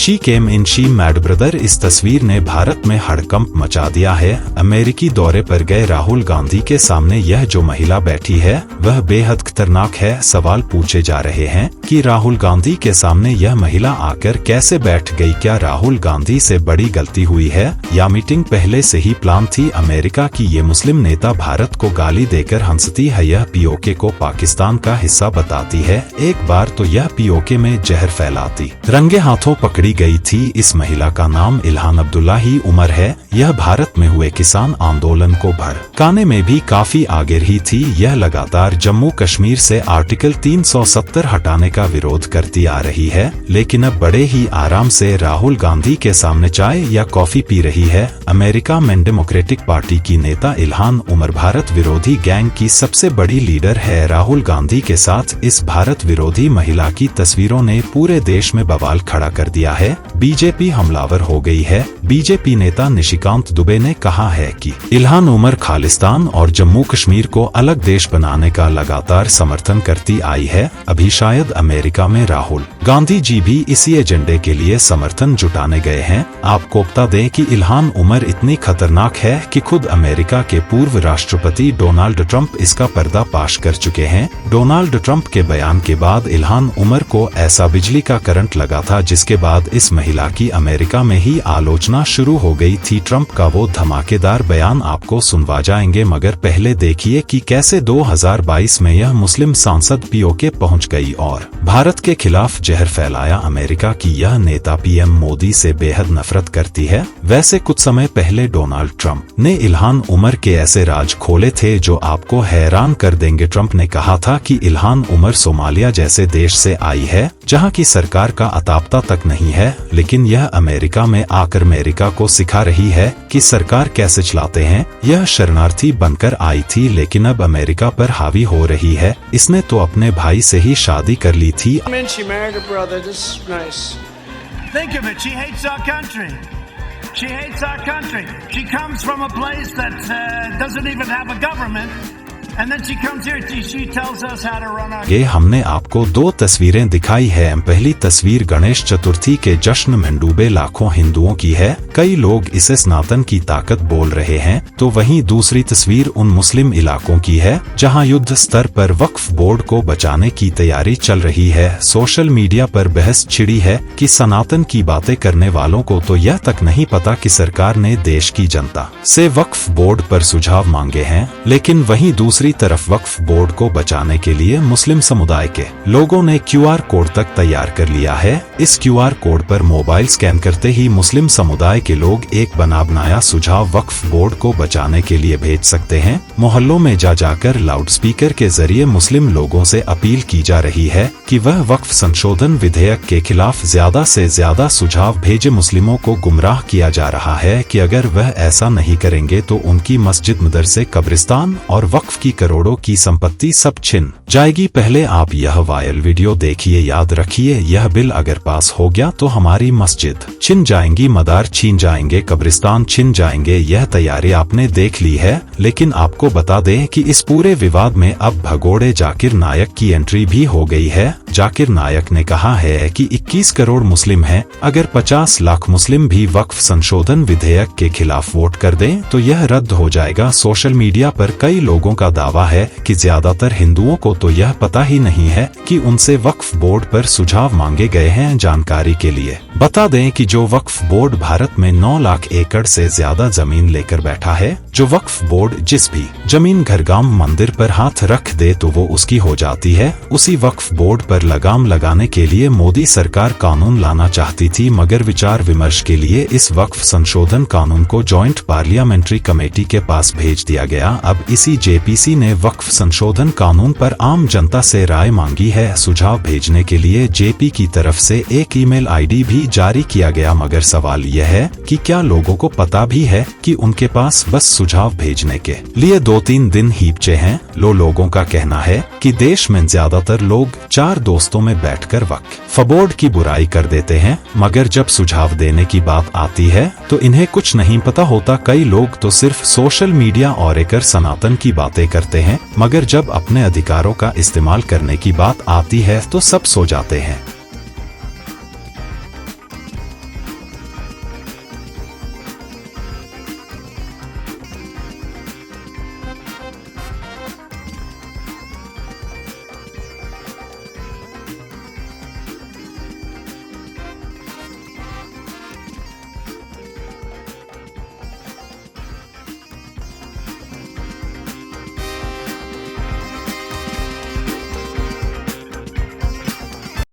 She came in she mad brother. इस तस्वीर ने भारत में हड़कंप मचा दिया है। अमेरिकी दौरे पर गए राहुल गांधी के सामने यह जो महिला बैठी है वह बेहद खतरनाक है। सवाल पूछे जा रहे हैं कि राहुल गांधी के सामने यह महिला आकर कैसे बैठ गई। क्या राहुल गांधी से बड़ी गलती हुई है या मीटिंग पहले से ही प्लान थी? अमेरिका की ये मुस्लिम नेता भारत को गाली देकर हंसती है। यह पीओके को पाकिस्तान का हिस्सा बताती है। एक बार तो यह पीओके में जहर फैलाती रंगे हाथों पकड़ी गई थी। इस महिला का नाम इल्हान अब्दुल्ला ही उमर है। यह भारत में हुए किसान आंदोलन को भड़काने में भी काफी आगे रही थी। यह लगातार जम्मू कश्मीर से आर्टिकल 370 हटाने का विरोध करती आ रही है, लेकिन अब बड़े ही आराम से राहुल गांधी के सामने चाय या कॉफी पी रही है। अमेरिका में डेमोक्रेटिक पार्टी की नेता इल्हान उमर भारत विरोधी गैंग की सबसे बड़ी लीडर है। राहुल गांधी के साथ इस भारत विरोधी महिला की तस्वीरों ने पूरे देश में बवाल खड़ा कर दिया है। बीजेपी हमलावर हो गई है। बीजेपी नेता निशिकांत दुबे ने कहा है कि इल्हान उमर खालिस्तान और जम्मू कश्मीर को अलग देश बनाने का लगातार समर्थन करती आई है। अभी शायद अमेरिका में राहुल गांधी जी भी इसी एजेंडे के लिए समर्थन जुटाने गए हैं। आपको बता दें कि इल्हान उमर इतनी खतरनाक है कि खुद अमेरिका के पूर्व राष्ट्रपति डोनाल्ड ट्रंप इसका पर्दाफाश कर चुके हैं। डोनाल्ड ट्रंप के बयान के बाद इल्हान उमर को ऐसा बिजली का करंट लगा था, जिसके बाद इस महिला की अमेरिका में ही आलोचना शुरू हो गई थी। ट्रंप का वो धमाकेदार बयान आपको सुनवा जाएंगे, मगर पहले देखिए कि कैसे 2022 में यह मुस्लिम सांसद पीओके पहुंच गई और भारत के खिलाफ जहर फैलाया। अमेरिका की यह नेता पीएम मोदी से बेहद नफरत करती है। वैसे कुछ समय पहले डोनाल्ड ट्रंप ने इल्हान उमर के ऐसे राज खोले थे जो आपको हैरान कर देंगे। ट्रंप ने कहा था कि इल्हान उमर सोमालिया जैसे देश से आई है जहां की सरकार का अतापता तक नहीं है, लेकिन यह अमेरिका में आकर अमेरिका को सिखा रही है कि सरकार कैसे चलाते हैं। यह शरणार्थी बनकर आई थी, लेकिन अब अमेरिका पर हावी हो रही है। इसने तो अपने भाई से ही शादी कर ली थी। ये हमने आपको दो तस्वीरें दिखाई है। पहली तस्वीर गणेश चतुर्थी के जश्न में डूबे लाखों हिंदुओं की है। कई लोग इसे सनातन की ताकत बोल रहे हैं, तो वहीं दूसरी तस्वीर उन मुस्लिम इलाकों की है जहां युद्ध स्तर पर वक्फ बोर्ड को बचाने की तैयारी चल रही है। सोशल मीडिया पर बहस छिड़ी है कि सनातन की बातें करने वालों को तो यह तक नहीं पता कि सरकार ने देश की जनता से वक्फ बोर्ड पर सुझाव मांगे हैं, लेकिन वहीं दूसरी तरफ वक्फ बोर्ड को बचाने के लिए मुस्लिम समुदाय के लोगों ने क्यूआर कोड तक तैयार कर लिया है। इस क्यूआर कोड पर मोबाइल स्कैन करते ही मुस्लिम समुदाय के लोग एक बनाया सुझाव वक्फ बोर्ड को बचाने के लिए भेज सकते हैं। मोहल्लों में जाकर लाउडस्पीकर के जरिए मुस्लिम लोगों से अपील की जा रही है कि वह वक्फ संशोधन विधेयक के खिलाफ ज्यादा से ज्यादा सुझाव भेजे। मुस्लिमों को गुमराह किया जा रहा है कि अगर वह ऐसा नहीं करेंगे तो उनकी मस्जिद, मदरसे, कब्रिस्तान और वक्फ की करोड़ों की संपत्ति सब छिन जाएगी। पहले आप यह वायरल वीडियो देखिए। याद रखिए, यह बिल अगर पास हो गया तो हमारी मस्जिद छिन जाएंगी, मदार छीन जाएंगे, कब्रिस्तान छिन जाएंगे। यह तैयारी आपने देख ली है, लेकिन आपको बता दें कि इस पूरे विवाद में अब भगोड़े जाकिर नायक की एंट्री भी हो गई है। जाकिर नायक ने कहा है कि 21 करोड़ मुस्लिम हैं, अगर 50 लाख मुस्लिम भी वक्फ संशोधन विधेयक के खिलाफ वोट कर दें तो यह रद्द हो जाएगा। सोशल मीडिया पर कई लोगों का दावा है कि ज्यादातर हिंदुओं को तो यह पता ही नहीं है कि उनसे वक्फ बोर्ड पर सुझाव मांगे गए हैं। जानकारी के लिए बता दें कि जो वक्फ बोर्ड भारत में 9 लाख एकड़ से ज्यादा जमीन लेकर बैठा है। जो वक्फ बोर्ड जिस भी जमीन घर, गांव, मंदिर पर हाथ रख दे तो वो उसकी हो जाती है। उसी वक्फ बोर्ड पर लगाम लगाने के लिए मोदी सरकार कानून लाना चाहती थी, मगर विचार विमर्श के लिए इस वक्फ संशोधन कानून को जॉइंट पार्लियामेंट्री कमेटी के पास भेज दिया गया। अब इसी जेपीसी ने वक्फ संशोधन कानून पर आम जनता से राय मांगी है। सुझाव भेजने के लिए जेपी की तरफ से एक ईमेल आईडी भी जारी किया गया, मगर सवाल यह है कि क्या लोगों को पता भी है कि उनके पास बस सुझाव भेजने के लिए 2-3 दिन ही बचे हैं। लोगों का कहना है कि देश में ज्यादातर लोग 4 दोस्तों में बैठकर वक्फ बोर्ड की बुराई कर देते हैं, मगर जब सुझाव देने की बात आती है तो इन्हें कुछ नहीं पता होता। कई लोग तो सिर्फ सोशल मीडिया और एकर सनातन की बातें करते हैं, मगर जब अपने अधिकारों का इस्तेमाल करने की बात आती है तो सब सो जाते हैं।